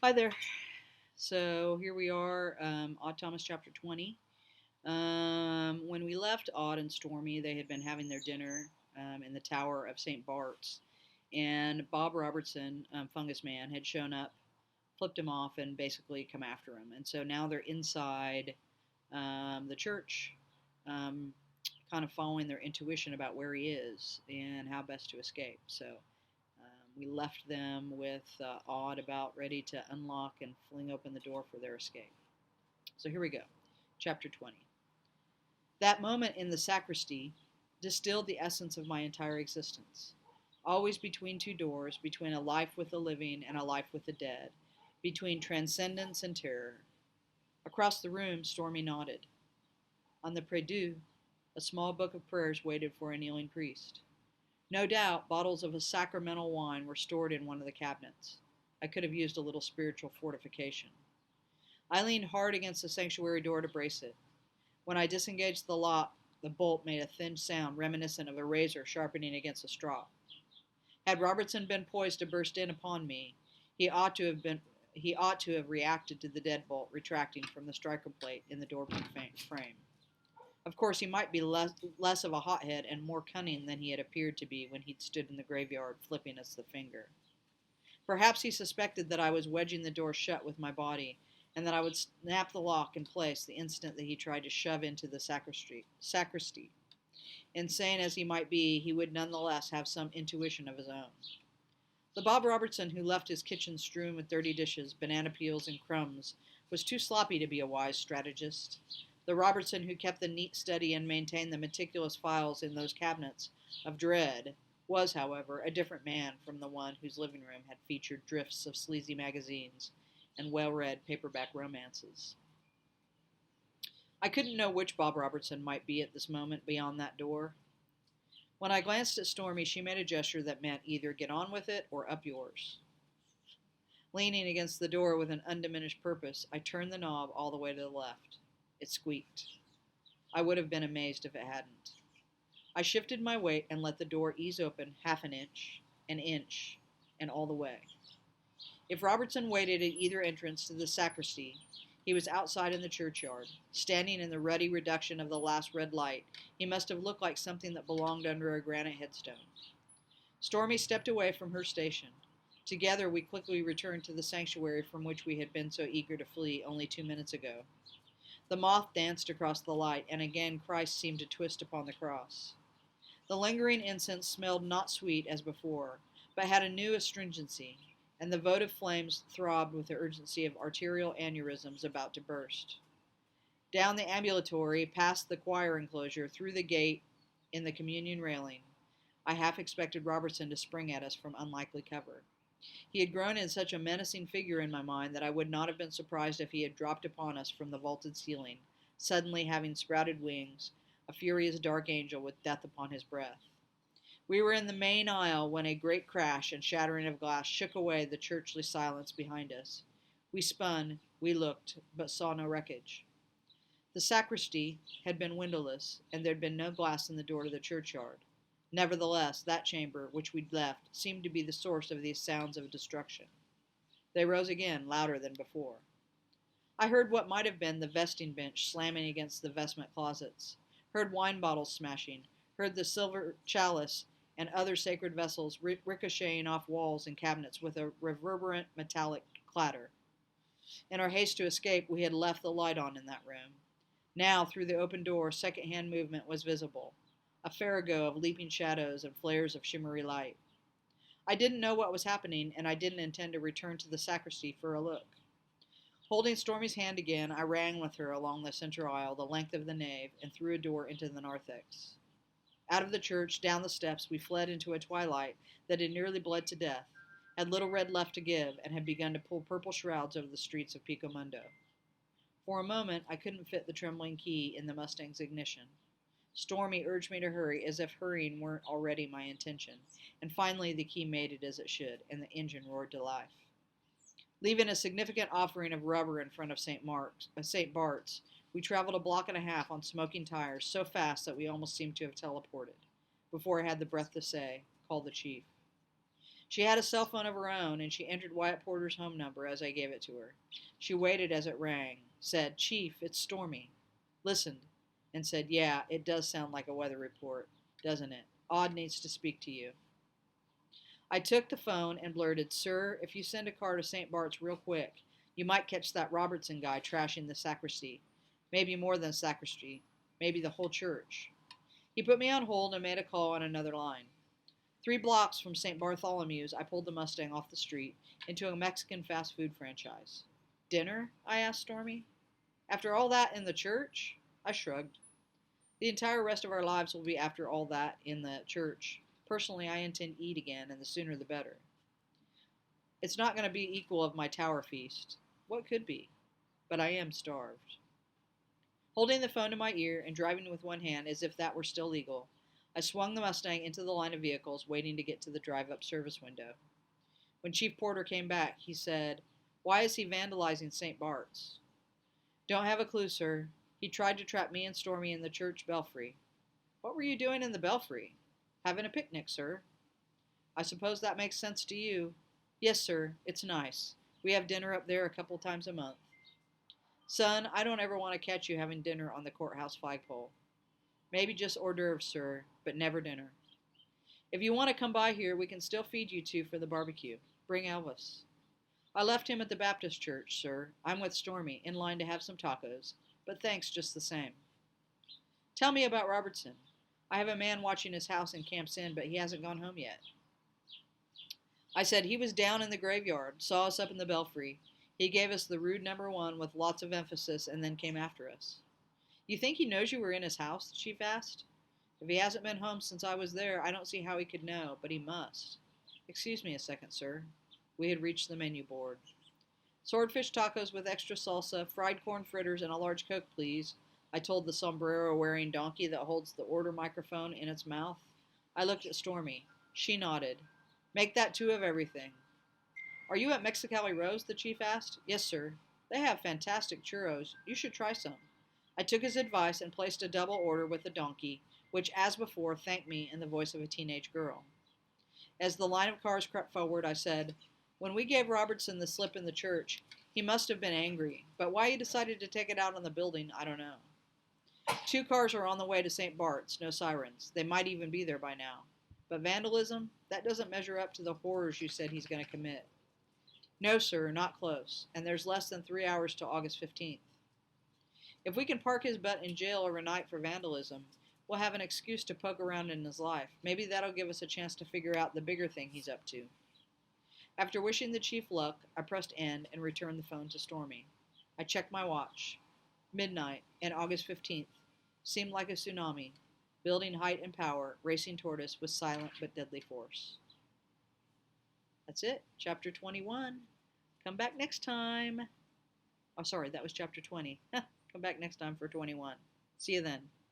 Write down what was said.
Hi there. So here we are, Odd Thomas chapter 20. When we left Odd and Stormy, they had been having their dinner in the Tower of St. Bart's, and Bob Robertson, Fungus Man, had shown up, flipped him off, and basically come after him. And so now they're inside the church, um, kind of following their intuition about where he is and how best to escape. So we left them with Odd about ready to unlock and fling open the door for their escape. So here we go. Chapter 20. That moment in the sacristy distilled the essence of my entire existence. Always between two doors, between a life with the living and a life with the dead, between transcendence and terror. Across the room, Stormy nodded. On the prie-dieu, a small book of prayers waited for a kneeling priest. No doubt, bottles of a sacramental wine were stored in one of the cabinets. I could have used a little spiritual fortification. I leaned hard against the sanctuary door to brace it. When I disengaged the lock, the bolt made a thin sound reminiscent of a razor sharpening against a straw. Had Robertson been poised to burst in upon me, he ought to have reacted to the deadbolt retracting from the striker plate in the door frame. Of course, he might be less of a hothead and more cunning than he had appeared to be when he'd stood in the graveyard flipping us the finger. Perhaps he suspected that I was wedging the door shut with my body, and that I would snap the lock in place the instant that he tried to shove into the sacristy. Insane as he might be, he would nonetheless have some intuition of his own. The Bob Robertson who left his kitchen strewn with dirty dishes, banana peels, and crumbs was too sloppy to be a wise strategist. The Robertson who kept the neat study and maintained the meticulous files in those cabinets of dread was, however, a different man from the one whose living room had featured drifts of sleazy magazines and well-read paperback romances. I couldn't know which Bob Robertson might be at this moment beyond that door. When I glanced at Stormy, she made a gesture that meant either get on with it or up yours. Leaning against the door with an undiminished purpose, I turned the knob all the way to the left. It squeaked. I would have been amazed if it hadn't. I shifted my weight and let the door ease open half an inch, and all the way. If Robertson waited at either entrance to the sacristy, he was outside in the churchyard, standing in the ruddy reduction of the last red light. He must have looked like something that belonged under a granite headstone. Stormy stepped away from her station. Together we quickly returned to the sanctuary from which we had been so eager to flee only 2 minutes ago. The moth danced across the light, and again Christ seemed to twist upon the cross. The lingering incense smelled not sweet as before, but had a new astringency, and the votive flames throbbed with the urgency of arterial aneurysms about to burst. Down the ambulatory, past the choir enclosure, through the gate in the communion railing, I half expected Robertson to spring at us from unlikely cover. He had grown in such a menacing figure in my mind that I would not have been surprised if he had dropped upon us from the vaulted ceiling, suddenly having sprouted wings, a furious dark angel with death upon his breath. We were in the main aisle when a great crash and shattering of glass shook away the churchly silence behind us. We spun, we looked, but saw no wreckage. The sacristy had been windowless, and there had been no glass in the door to the churchyard. Nevertheless, that chamber, which we'd left, seemed to be the source of these sounds of destruction. They rose again, louder than before. I heard what might have been the vesting bench slamming against the vestment closets, heard wine bottles smashing, heard the silver chalice and other sacred vessels ricocheting off walls and cabinets with a reverberant metallic clatter. In our haste to escape, we had left the light on in that room. Now, through the open door, second-hand movement was visible, a farrago of leaping shadows and flares of shimmery light. I didn't know what was happening, and I didn't intend to return to the sacristy for a look. Holding Stormy's hand again, I ran with her along the center aisle, the length of the nave, and through a door into the narthex. Out of the church, down the steps, we fled into a twilight that had nearly bled to death, had little red left to give, and had begun to pull purple shrouds over the streets of Picomundo. For a moment, I couldn't fit the trembling key in the Mustang's ignition. Stormy urged me to hurry, as if hurrying weren't already my intention, and finally the key made it as it should, and the engine roared to life. Leaving a significant offering of rubber in front of St. Bart's, we traveled a block and a half on smoking tires so fast that we almost seemed to have teleported. Before I had the breath to say, "Call the chief." She had a cell phone of her own, and she entered Wyatt Porter's home number as I gave it to her. She waited as it rang, said, "Chief, it's stormy," listened, and said, "Yeah, it does sound like a weather report, doesn't it? Odd needs to speak to you." I took the phone and blurted, "Sir, if you send a car to St. Bart's real quick, you might catch that Robertson guy trashing the sacristy. Maybe more than sacristy. Maybe the whole church." He put me on hold and made a call on another line. 3 blocks from St. Bartholomew's, I pulled the Mustang off the street into a Mexican fast food franchise. "Dinner?" I asked Stormy. "After all that in the church?" I shrugged. "The entire rest of our lives will be after all that in the church. Personally, I intend to eat again, and the sooner the better. It's not going to be equal of my tower feast. What could be? But I am starved." Holding the phone to my ear and driving with one hand as if that were still legal, I swung the Mustang into the line of vehicles, waiting to get to the drive-up service window. When Chief Porter came back, he said, "Why is he vandalizing St. Bart's?" "Don't have a clue, sir. He tried to trap me and Stormy in the church belfry." "What were you doing in the belfry?" "Having a picnic, sir." "I suppose that makes sense to you." "Yes, sir. It's nice. We have dinner up there a couple times a month." "Son, I don't ever want to catch you having dinner on the courthouse flagpole." "Maybe just hors d'oeuvres, sir, but never dinner." "If you want to come by here, we can still feed you two for the barbecue. Bring Elvis." "I left him at the Baptist church, sir. I'm with Stormy, in line to have some tacos, but thanks just the same." "Tell me about Robertson. I have a man watching his house in Camp's Inn, but he hasn't gone home yet." I said he was down in the graveyard, saw us up in the belfry. He gave us the rude number 1 with lots of emphasis and then came after us. "You think he knows you were in his house?" the chief asked. "If he hasn't been home since I was there, I don't see how he could know, but he must." "Excuse me a second, sir." We had reached the menu board. "Swordfish tacos with extra salsa, fried corn fritters, and a large Coke, please," I told the sombrero-wearing donkey that holds the order microphone in its mouth. I looked at Stormy. She nodded. "Make that 2 of everything." "Are you at Mexicali Rose?" the chief asked. "Yes, sir. They have fantastic churros. You should try some." I took his advice and placed a double order with the donkey, which, as before, thanked me in the voice of a teenage girl. As the line of cars crept forward, I said, "When we gave Robertson the slip in the church, he must have been angry, but why he decided to take it out on the building, I don't know. 2 cars are on the way to St. Bart's, no sirens. They might even be there by now. But vandalism? That doesn't measure up to the horrors you said he's going to commit." "No, sir, not close, and there's less than 3 hours to August 15th. If we can park his butt in jail overnight for vandalism, we'll have an excuse to poke around in his life. Maybe that'll give us a chance to figure out the bigger thing he's up to." After wishing the chief luck, I pressed end and returned the phone to Stormy. I checked my watch. Midnight, and August 15th, seemed like a tsunami, building height and power, racing toward us with silent but deadly force. That's it, chapter 21. Come back next time. Oh, sorry, that was chapter 20. Come back next time for 21. See you then.